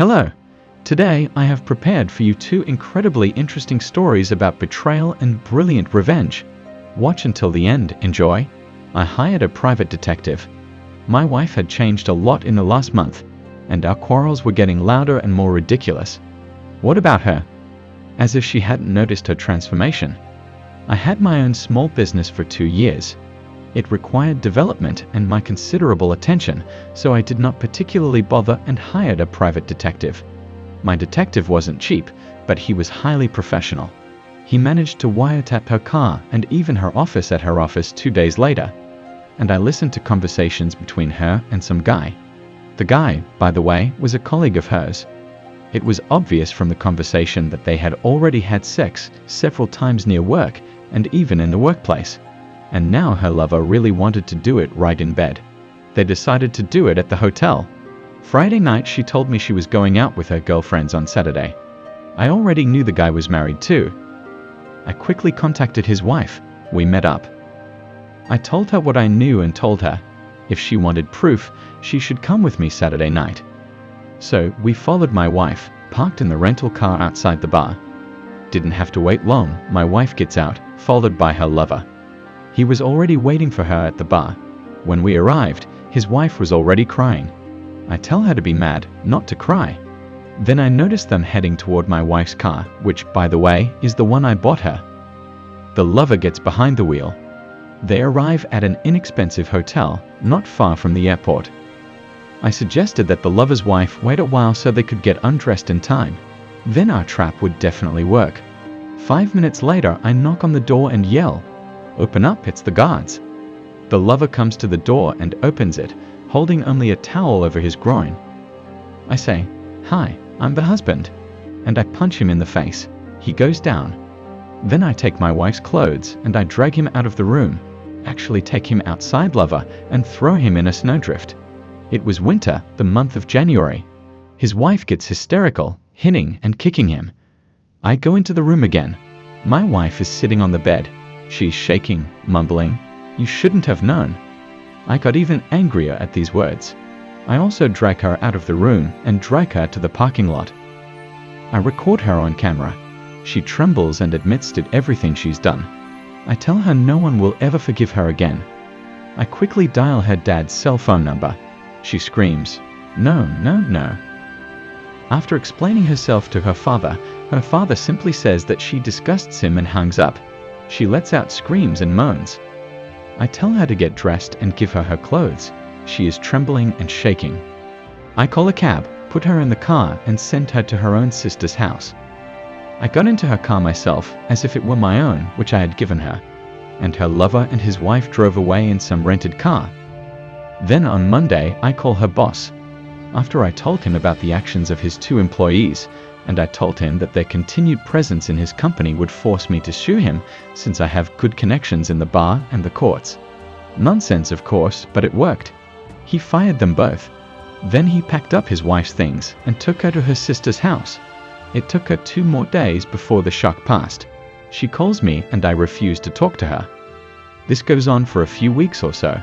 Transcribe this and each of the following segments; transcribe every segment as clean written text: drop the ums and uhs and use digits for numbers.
Hello! Today I have prepared for you two incredibly interesting stories about betrayal and brilliant revenge. Watch until the end, enjoy. I hired a private detective. My wife had changed a lot in the last month, and our quarrels were getting louder and more ridiculous. What about her? As if she hadn't noticed her transformation. I had my own small business for 2 years. It required development and my considerable attention, so I did not particularly bother and hired a private detective. My detective wasn't cheap, but he was highly professional. He managed to wiretap her car and even her office at her office 2 days later. And I listened to conversations between her and some guy. The guy, by the way, was a colleague of hers. It was obvious from the conversation that they had already had sex several times near work and even in the workplace. And now her lover really wanted to do it right in bed. They decided to do it at the hotel. Friday night she told me she was going out with her girlfriends on Saturday. I already knew the guy was married too. I quickly contacted his wife. We met up. I told her what I knew and told her, if she wanted proof, she should come with me Saturday night. So we followed my wife, parked in the rental car outside the bar. Didn't have to wait long, my wife gets out, followed by her lover. He was already waiting for her at the bar. When we arrived, his wife was already crying. I tell her to be mad, not to cry. Then I noticed them heading toward my wife's car, which, by the way, is the one I bought her. The lover gets behind the wheel. They arrive at an inexpensive hotel, not far from the airport. I suggested that the lover's wife wait a while so they could get undressed in time. Then our trap would definitely work. 5 minutes later, I knock on the door and yell, "Open up, it's the guards." The lover comes to the door and opens it, holding only a towel over his groin. I say, "Hi, I'm the husband," and I punch him in the face. He goes down. Then I take my wife's clothes and I drag him out of the room, actually take him outside lover and throw him in a snowdrift. It was winter, the month of January. His wife gets hysterical, hitting and kicking him. I go into the room again. My wife is sitting on the bed. She's shaking, mumbling, "You shouldn't have known." I got even angrier at these words. I also drag her out of the room and drag her to the parking lot. I record her on camera. She trembles and admits to everything she's done. I tell her no one will ever forgive her again. I quickly dial her dad's cell phone number. She screams, "No, no, no." After explaining herself to her father simply says that she disgusts him and hangs up. She lets out screams and moans. I tell her to get dressed and give her her clothes. She is trembling and shaking. I call a cab, put her in the car and send her to her own sister's house. I got into her car myself, as if it were my own, which I had given her, and her lover and his wife drove away in some rented car. Then on Monday, I call her boss. After I told him about the actions of his 2 employees, and I told him that their continued presence in his company would force me to sue him since I have good connections in the bar and the courts. Nonsense, of course, but it worked. He fired them both. Then he packed up his wife's things and took her to her sister's house. It took her 2 more days before the shock passed. She calls me and I refuse to talk to her. This goes on for a few weeks or so.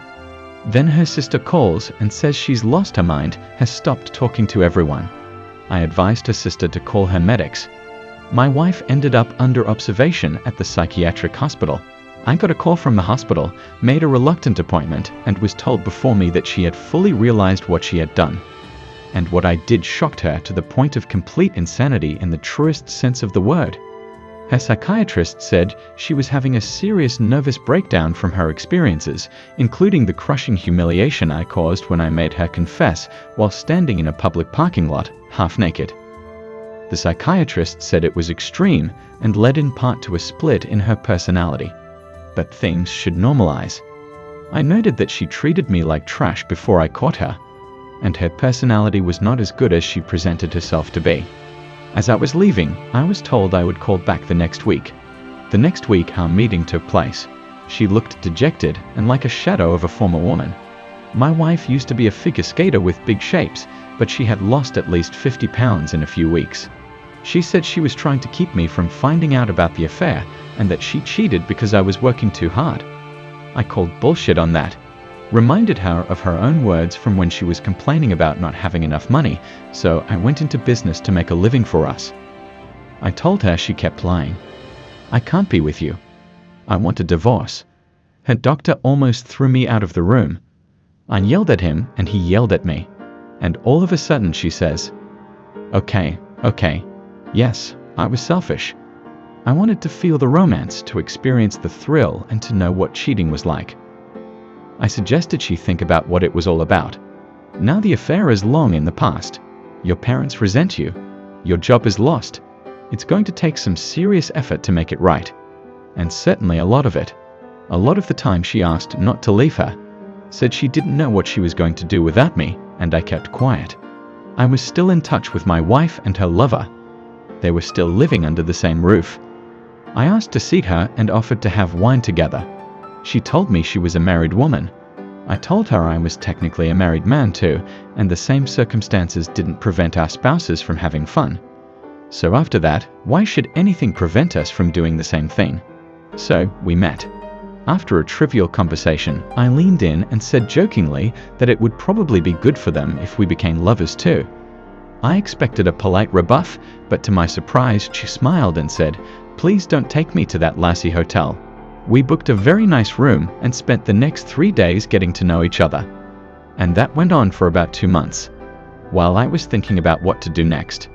Then her sister calls and says she's lost her mind, has stopped talking to everyone. I advised her sister to call her medics. My wife ended up under observation at the psychiatric hospital. I got a call from the hospital, made a reluctant appointment, and was told before me that she had fully realized what she had done. And what I did shocked her to the point of complete insanity in the truest sense of the word. Her psychiatrist said she was having a serious nervous breakdown from her experiences, including the crushing humiliation I caused when I made her confess while standing in a public parking lot, half naked. The psychiatrist said it was extreme and led in part to a split in her personality. But things should normalize. I noted that she treated me like trash before I caught her, and her personality was not as good as she presented herself to be. As I was leaving, I was told I would call back the next week. The next week, our meeting took place. She looked dejected and like a shadow of a former woman. My wife used to be a figure skater with big shapes, but she had lost at least 50 pounds in a few weeks. She said she was trying to keep me from finding out about the affair and that she cheated because I was working too hard. I called bullshit on that. Reminded her of her own words from when she was complaining about not having enough money, so I went into business to make a living for us. I told her. She kept lying. I can't be with you. I want a divorce. Her doctor almost threw me out of the room. I yelled at him and he yelled at me. And all of a sudden she says, Okay. Yes, I was selfish. I wanted to feel the romance, to experience the thrill, and to know what cheating was like. I suggested she think about what it was all about. Now the affair is long in the past. Your parents resent you. Your job is lost. It's going to take some serious effort to make it right. And certainly a lot of it. A lot of the time she asked not to leave her. Said she didn't know what she was going to do without me, and I kept quiet. I was still in touch with my wife and her lover. They were still living under the same roof. I asked to see her and offered to have wine together. She told me she was a married woman. I told her I was technically a married man too, and the same circumstances didn't prevent our spouses from having fun. So after that, why should anything prevent us from doing the same thing? So we met. After a trivial conversation, I leaned in and said jokingly that it would probably be good for them if we became lovers too. I expected a polite rebuff, but to my surprise she smiled and said, Please don't take me to that Lassie hotel. We booked a very nice room and spent the next 3 days getting to know each other. And that went on for about 2 months, while I was thinking about what to do next.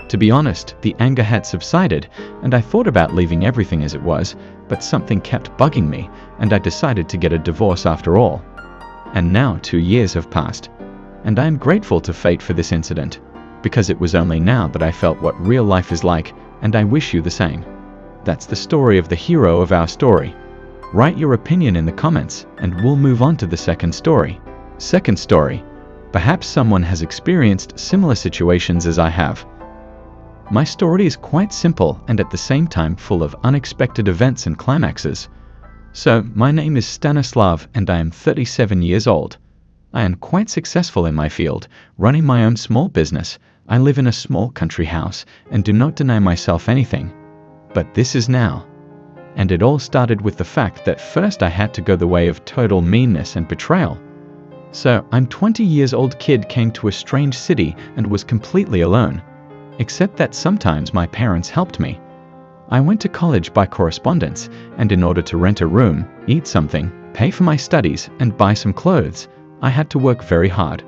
To be honest, the anger had subsided, and I thought about leaving everything as it was, but something kept bugging me, and I decided to get a divorce after all. And now 2 years have passed, and I am grateful to fate for this incident, because it was only now that I felt what real life is like, and I wish you the same. That's the story of the hero of our story. Write your opinion in the comments, and we'll move on to the second story. Second story. Perhaps someone has experienced similar situations as I have. My story is quite simple and at the same time full of unexpected events and climaxes. So, my name is Stanislav and I am 37 years old. I am quite successful in my field, running my own small business. I live in a small country house and do not deny myself anything. But this is now. And it all started with the fact that first I had to go the way of total meanness and betrayal. So, I'm 20 years old kid came to a strange city and was completely alone. Except that sometimes my parents helped me. I went to college by correspondence, and in order to rent a room, eat something, pay for my studies, and buy some clothes, I had to work very hard.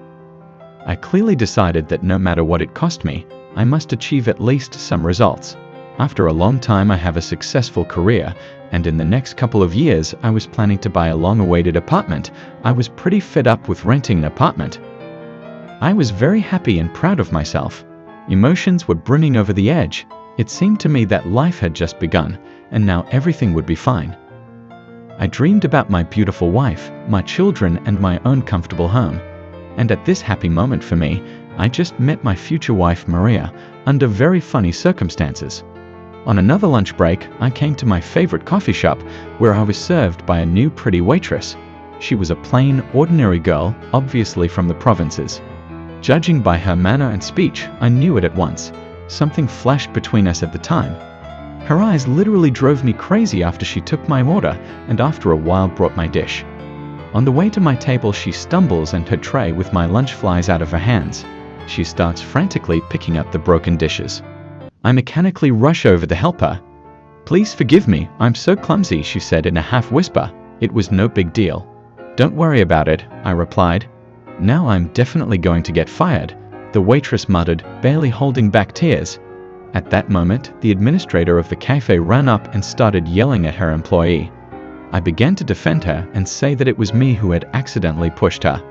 I clearly decided that no matter what it cost me, I must achieve at least some results. After a long time I have a successful career, and in the next couple of years I was planning to buy a long-awaited apartment. I was pretty fed up with renting an apartment. I was very happy and proud of myself. Emotions were brimming over the edge. It seemed to me that life had just begun, and now everything would be fine. I dreamed about my beautiful wife, my children, and my own comfortable home. And at this happy moment for me, I just met my future wife Maria, under very funny circumstances. On another lunch break, I came to my favorite coffee shop, where I was served by a new pretty waitress. She was a plain, ordinary girl, obviously from the provinces. Judging by her manner and speech, I knew it at once. Something flashed between us at the time. Her eyes literally drove me crazy after she took my order and after a while brought my dish. On the way to my table she stumbles and her tray with my lunch flies out of her hands. She starts frantically picking up the broken dishes. I mechanically rush over to help her. "Please forgive me, I'm so clumsy," she said in a half whisper. "It was no big deal." "Don't worry about it," I replied. "Now I'm definitely going to get fired," the waitress muttered, barely holding back tears. At that moment, the administrator of the cafe ran up and started yelling at her employee. I began to defend her and say that it was me who had accidentally pushed her.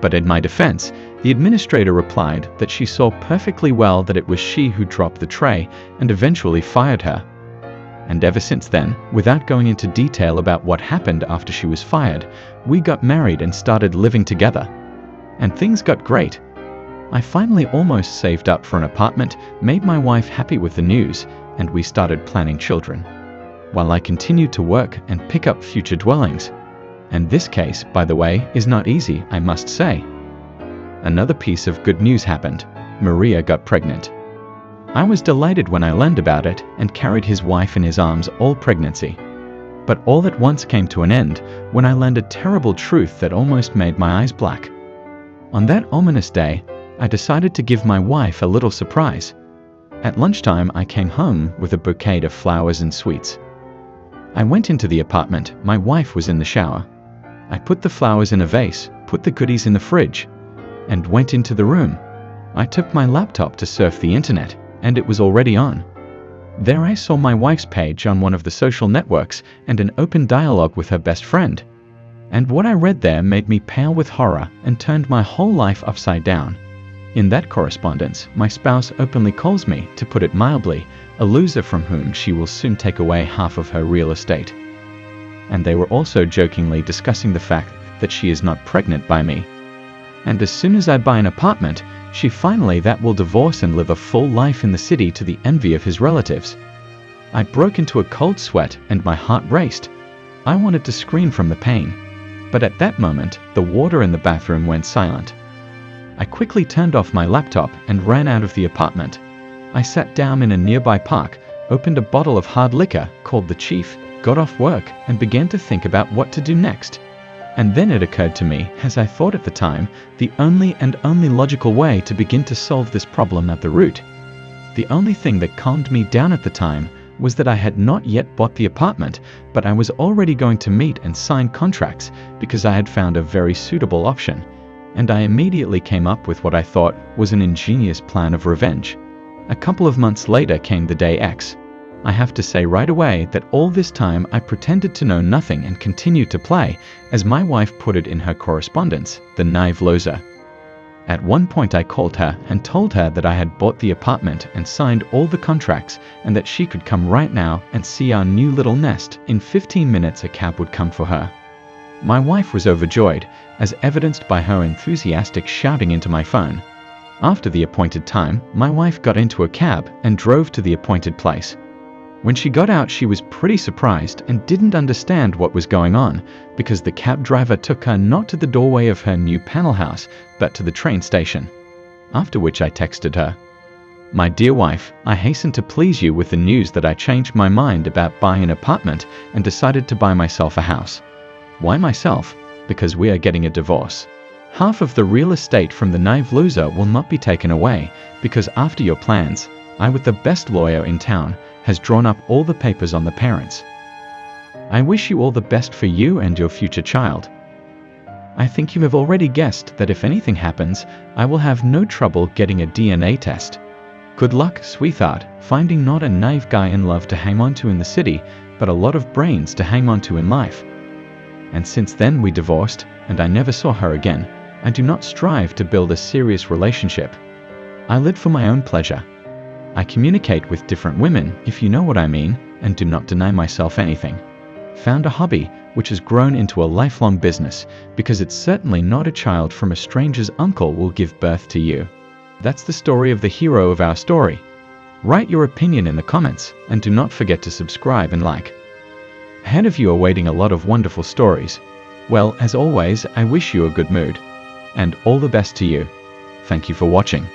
But in my defense, the administrator replied that she saw perfectly well that it was she who dropped the tray and eventually fired her. And ever since then, without going into detail about what happened after she was fired, we got married and started living together. And things got great. I finally almost saved up for an apartment, made my wife happy with the news, and we started planning children. While I continued to work and pick up future dwellings. And this case, by the way, is not easy, I must say. Another piece of good news happened. Maria got pregnant. I was delighted when I learned about it and carried his wife in his arms all pregnancy. But all at once came to an end when I learned a terrible truth that almost made my eyes black. On that ominous day, I decided to give my wife a little surprise. At lunchtime, I came home with a bouquet of flowers and sweets. I went into the apartment. My wife was in the shower. I put the flowers in a vase, put the goodies in the fridge, and went into the room. I took my laptop to surf the internet, and it was already on. There I saw my wife's page on one of the social networks and an open dialogue with her best friend. And what I read there made me pale with horror and turned my whole life upside down. In that correspondence, my spouse openly calls me, to put it mildly, a loser from whom she will soon take away half of her real estate. And they were also jokingly discussing the fact that she is not pregnant by me. And as soon as I buy an apartment, she finally that will divorce and live a full life in the city to the envy of his relatives. I broke into a cold sweat and my heart raced. I wanted to scream from the pain. But at that moment, the water in the bathroom went silent. I quickly turned off my laptop and ran out of the apartment. I sat down in a nearby park, opened a bottle of hard liquor, called the chief, got off work, and began to think about what to do next. And then it occurred to me, as I thought at the time, the only logical way to begin to solve this problem at the root. The only thing that calmed me down at the time was that I had not yet bought the apartment, but I was already going to meet and sign contracts because I had found a very suitable option. And I immediately came up with what I thought was an ingenious plan of revenge. A couple of months later came the day X. I have to say right away that all this time I pretended to know nothing and continued to play, as my wife put it in her correspondence, the naive loser. At one point I called her and told her that I had bought the apartment and signed all the contracts and that she could come right now and see our new little nest. In 15 minutes a cab would come for her. My wife was overjoyed, as evidenced by her enthusiastic shouting into my phone. After the appointed time, my wife got into a cab and drove to the appointed place. When she got out, she was pretty surprised and didn't understand what was going on, because the cab driver took her not to the doorway of her new panel house, but to the train station. After which I texted her, "My dear wife, I hasten to please you with the news that I changed my mind about buying an apartment and decided to buy myself a house." Why myself? Because we are getting a divorce. Half of the real estate from the naive loser will not be taken away, because after your plans, I, with the best lawyer in town, has drawn up all the papers on the parents. I wish you all the best for you and your future child. I think you have already guessed that if anything happens, I will have no trouble getting a DNA test. Good luck, sweetheart, finding not a naive guy in love to hang on to in the city, but a lot of brains to hang on to in life. And since then we divorced, and I never saw her again. I do not strive to build a serious relationship. I live for my own pleasure. I communicate with different women, if you know what I mean, and do not deny myself anything. Found a hobby, which has grown into a lifelong business, because it's certainly not a child from a stranger's uncle will give birth to you. That's the story of the hero of our story. Write your opinion in the comments, and do not forget to subscribe and like. Ahead of you are waiting a lot of wonderful stories. Well, as always, I wish you a good mood. And all the best to you. Thank you for watching.